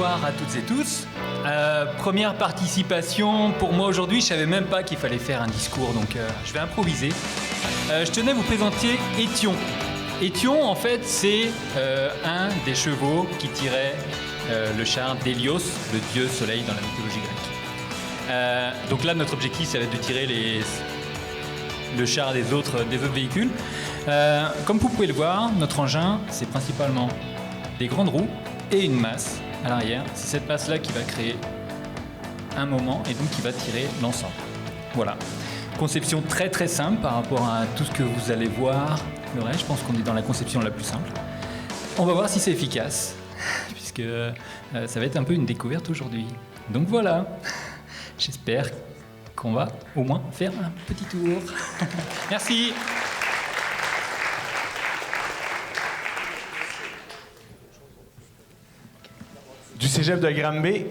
bonsoir à toutes et tous. Première participation pour moi aujourd'hui, je savais même pas qu'il fallait faire un discours, donc je vais improviser. Je tenais à vous présenter Étion. Étion, en fait, c'est un des chevaux qui tirait le char d'Hélios, le dieu soleil dans la mythologie grecque. Donc là, notre objectif, ça va être de tirer le char des autres véhicules. Comme vous pouvez le voir, notre engin, c'est principalement des grandes roues et une masse à l'arrière. C'est cette masse-là qui va créer un moment et donc qui va tirer l'ensemble. Voilà. Conception très très simple par rapport à tout ce que vous allez voir. Le reste, je pense qu'on est dans la conception la plus simple. On va voir si c'est efficace, puisque ça va être un peu une découverte aujourd'hui. Donc voilà, j'espère qu'on va au moins faire un petit tour. Merci. Du cégep de Granby,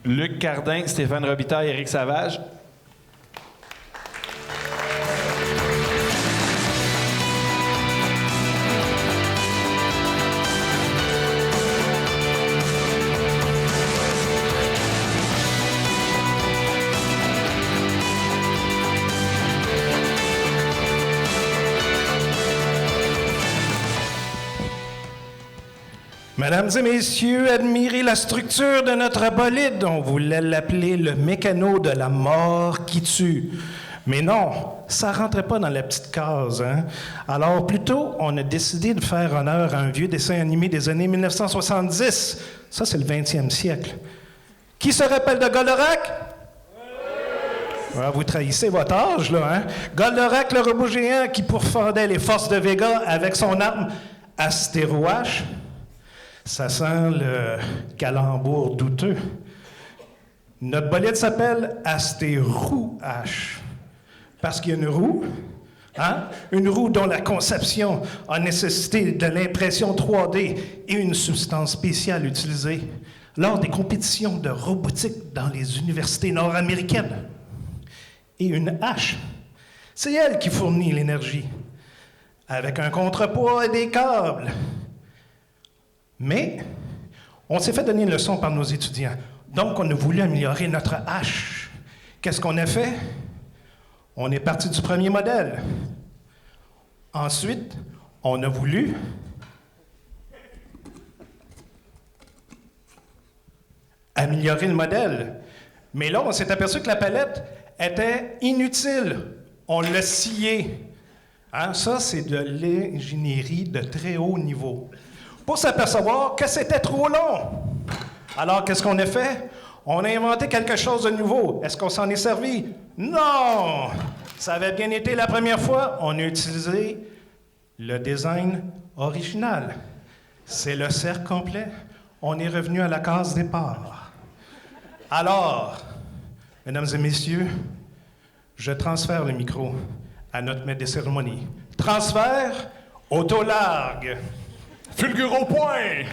Luc Cardin, Stéphane Robitaille, Éric Savage. Mesdames et messieurs, admirez la structure de notre bolide. On voulait l'appeler le mécano de la mort qui tue. Mais non, ça rentrait pas dans la petite case, hein? Alors, plutôt, on a décidé de faire honneur à un vieux dessin animé des années 1970. Ça, c'est le 20e siècle. Qui se rappelle de Goldorak? Ah, vous trahissez votre âge, là, hein? Goldorak, le robot géant qui pourfendait les forces de Vega avec son arme Astéroache. Ça sent le calembour douteux. Notre bolide s'appelle Astérouache. Parce qu'il y a une roue, hein? Une roue dont la conception a nécessité de l'impression 3D et une substance spéciale utilisée lors des compétitions de robotique dans les universités nord-américaines. Et une hache, c'est elle qui fournit l'énergie, avec un contrepoids et des câbles. Mais on s'est fait donner une leçon par nos étudiants. Donc, on a voulu améliorer notre hache. Qu'est-ce qu'on a fait? On est parti du premier modèle. Ensuite, on a voulu améliorer le modèle. Mais là, on s'est aperçu que la palette était inutile. On l'a sciée. Hein? Ça, c'est de l'ingénierie de très haut niveau. Pour s'apercevoir que c'était trop long. Alors, qu'est-ce qu'on a fait? On a inventé quelque chose de nouveau. Est-ce qu'on s'en est servi? Non! Ça avait bien été la première fois. On a utilisé le design original. C'est le cercle complet. On est revenu à la case départ. Alors, mesdames et messieurs, je transfère le micro à notre maître des cérémonies. Transfert auto-largue. Fulgure au point!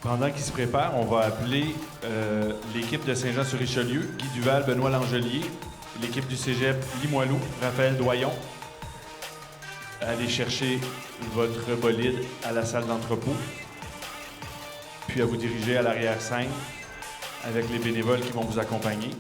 Pendant qu'il se prépare, on va appeler l'équipe de Saint-Jean-sur-Richelieu, Guy Duval, Benoît Langelier, l'équipe du cégep Limoilou, Raphaël Doyon. Allez chercher votre bolide à la salle d'entrepôt, puis à vous diriger à l'arrière-scène avec les bénévoles qui vont vous accompagner.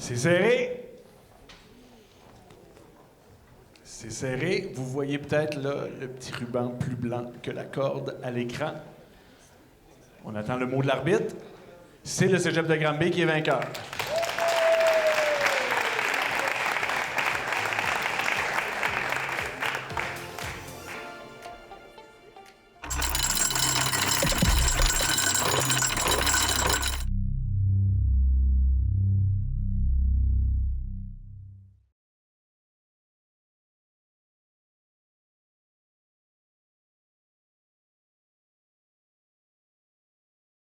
C'est serré. C'est serré. Vous voyez peut-être là le petit ruban plus blanc que la corde à l'écran. On attend le mot de l'arbitre. C'est le Cégep de Granby qui est vainqueur.